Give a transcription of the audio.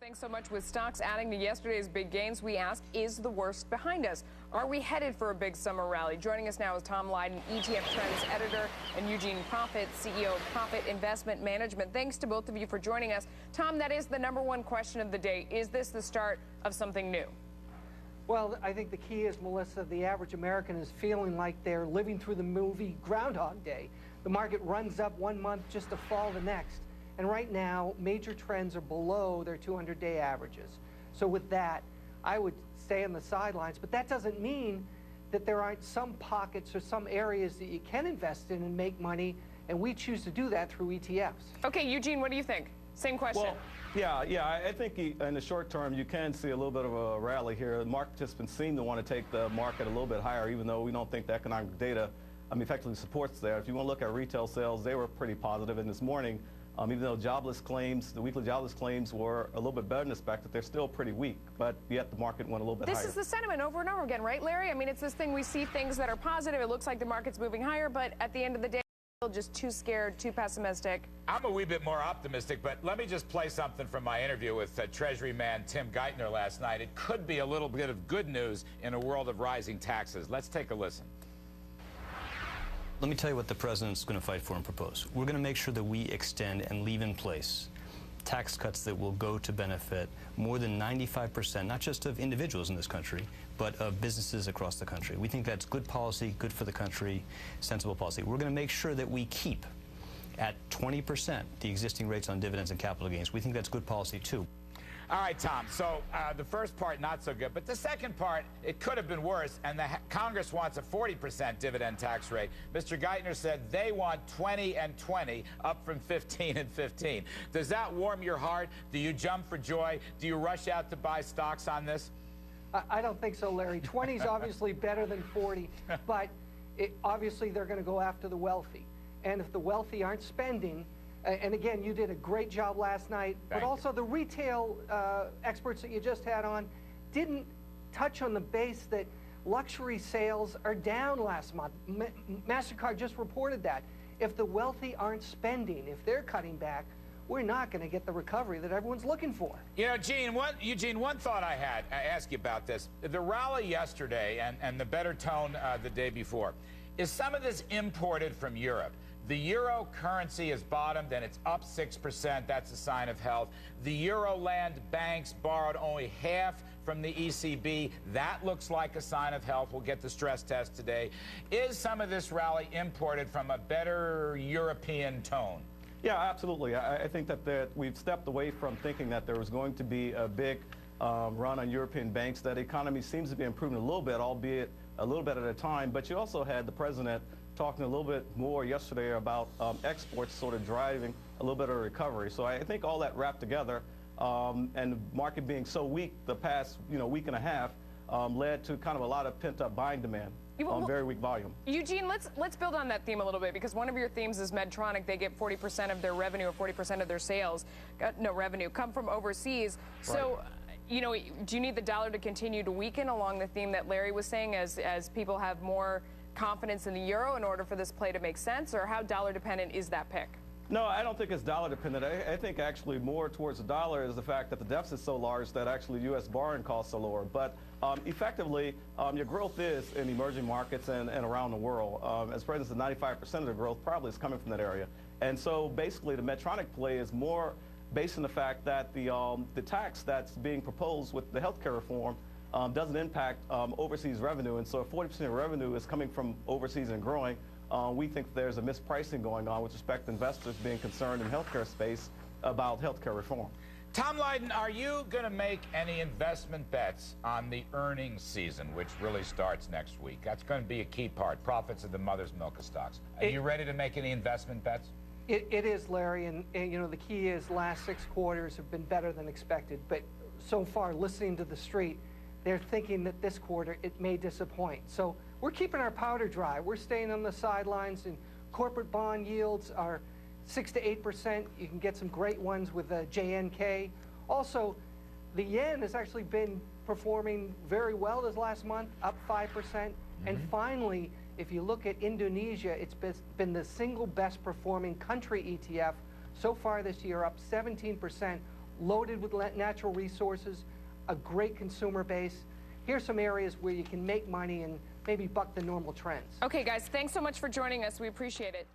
Thanks so much. With stocks adding to yesterday's big gains, we ask, is the worst behind us? Are we headed for a big summer rally? Joining us now is Tom Lydon, ETF Trends editor, and Eugene Profit, CEO of Profit Investment Management. Thanks to both of you for joining us. Tom, that is the #1 question of the day. Is this the start of something new? Well, I think the key is, Melissa, the average American is feeling like they're living through the movie Groundhog Day. The market runs up one month just to fall the next. And right now, major trends are below their 200-day averages. So with that, I would stay on the sidelines. But that doesn't mean that there aren't some pockets or some areas that you can invest in and make money, and we choose to do that through ETFs. Okay, Eugene, what do you think? Same question. Well, yeah, I think in the short term, you can see a little bit of a rally here. Market participants seem to want to take the market a little bit higher, even though we don't think the economic data effectively supports that. If you want to look at retail sales, they were pretty positive. And this morning, even though jobless claims, the weekly jobless claims were a little bit better than expected, they're still pretty weak, but yet the market went a little bit higher. This is the sentiment over and over again, right, Larry? I mean, it's this thing, we see things that are positive, it looks like the market's moving higher, but at the end of the day, just too scared, too pessimistic. I'm a wee bit more optimistic, but let me just play something from my interview with Treasury man Tim Geithner last night. It could be a little bit of good news in a world of rising taxes. Let's take a listen. Let me tell you what the president's going to fight for and propose. We're going to make sure that we extend and leave in place tax cuts that will go to benefit more than 95%, not just of individuals in this country, but of businesses across the country. We think that's good policy, good for the country, sensible policy. We're going to make sure that we keep at 20% the existing rates on dividends and capital gains. We think that's good policy, too. All right, Tom, so the first part, not so good. But the second part, it could have been worse, and the Congress wants a 40% dividend tax rate. Mr. Geithner said they want 20 and 20, up from 15 and 15. Does that warm your heart? Do you jump for joy? Do you rush out to buy stocks on this? I don't think so, Larry. 20 is obviously better than 40, but obviously they're going to go after the wealthy. And if the wealthy aren't spending, and again, you did a great job last night, but also the retail experts that you just had on didn't touch on the base that luxury sales are down last month. MasterCard just reported that. If the wealthy aren't spending, if they're cutting back, we're not going to get the recovery that everyone's looking for. You know, Eugene, one thought I had, I ask you about this. The rally yesterday and the better tone the day before, is some of this imported from Europe? The euro currency has bottomed and it's up 6%. That's a sign of health. The Euroland banks borrowed only half from the ECB. That looks like a sign of health. We'll get the stress test today. Is some of this rally imported from a better European tone? Yeah, absolutely. I think that we've stepped away from thinking that there was going to be a big run on European banks. That economy seems to be improving a little bit, albeit a little bit at a time. But you also had the president talking a little bit more yesterday about exports sort of driving a little bit of recovery. So I think all that wrapped together and the market being so weak the past week and a half led to kind of a lot of pent-up buying demand on very weak volume. Eugene, let's build on that theme a little bit, because one of your themes is Medtronic. They get 40% of their revenue or 40% of their sales, come from overseas. Right. So, do you need the dollar to continue to weaken along the theme that Larry was saying as people have more confidence in the euro in order for this play to make sense, or how dollar dependent is that pick? No, I don't think it's dollar dependent. I think actually more towards the dollar is the fact that the deficit is so large that actually U.S. borrowing costs are lower. But effectively, your growth is in emerging markets and around the world. As President said, 95% of the growth probably is coming from that area. And so basically the Medtronic play is more based on the fact that the tax that's being proposed with the healthcare reform doesn't impact overseas revenue, and so if 40% of revenue is coming from overseas and growing, we think there's a mispricing going on with respect to investors being concerned in healthcare space about healthcare reform. Tom Lydon, are you going to make any investment bets on the earnings season, which really starts next week? That's going to be a key part. Profits of the mother's milk of stocks. Are you ready to make any investment bets? It is, Larry, and the key is last 6 quarters have been better than expected, but so far, listening to the street, they're thinking that this quarter it may disappoint. So we're keeping our powder dry. We're staying on the sidelines, and corporate bond yields are 6 to 8%. You can get some great ones with JNK. Also, the yen has actually been performing very well this last month, up 5%. And finally, if you look at Indonesia, it's been the single best performing country ETF so far this year, up 17%. loaded with natural resources, a great consumer base. Here's some areas where you can make money and maybe buck the normal trends. Okay, guys, thanks so much for joining us. We appreciate it.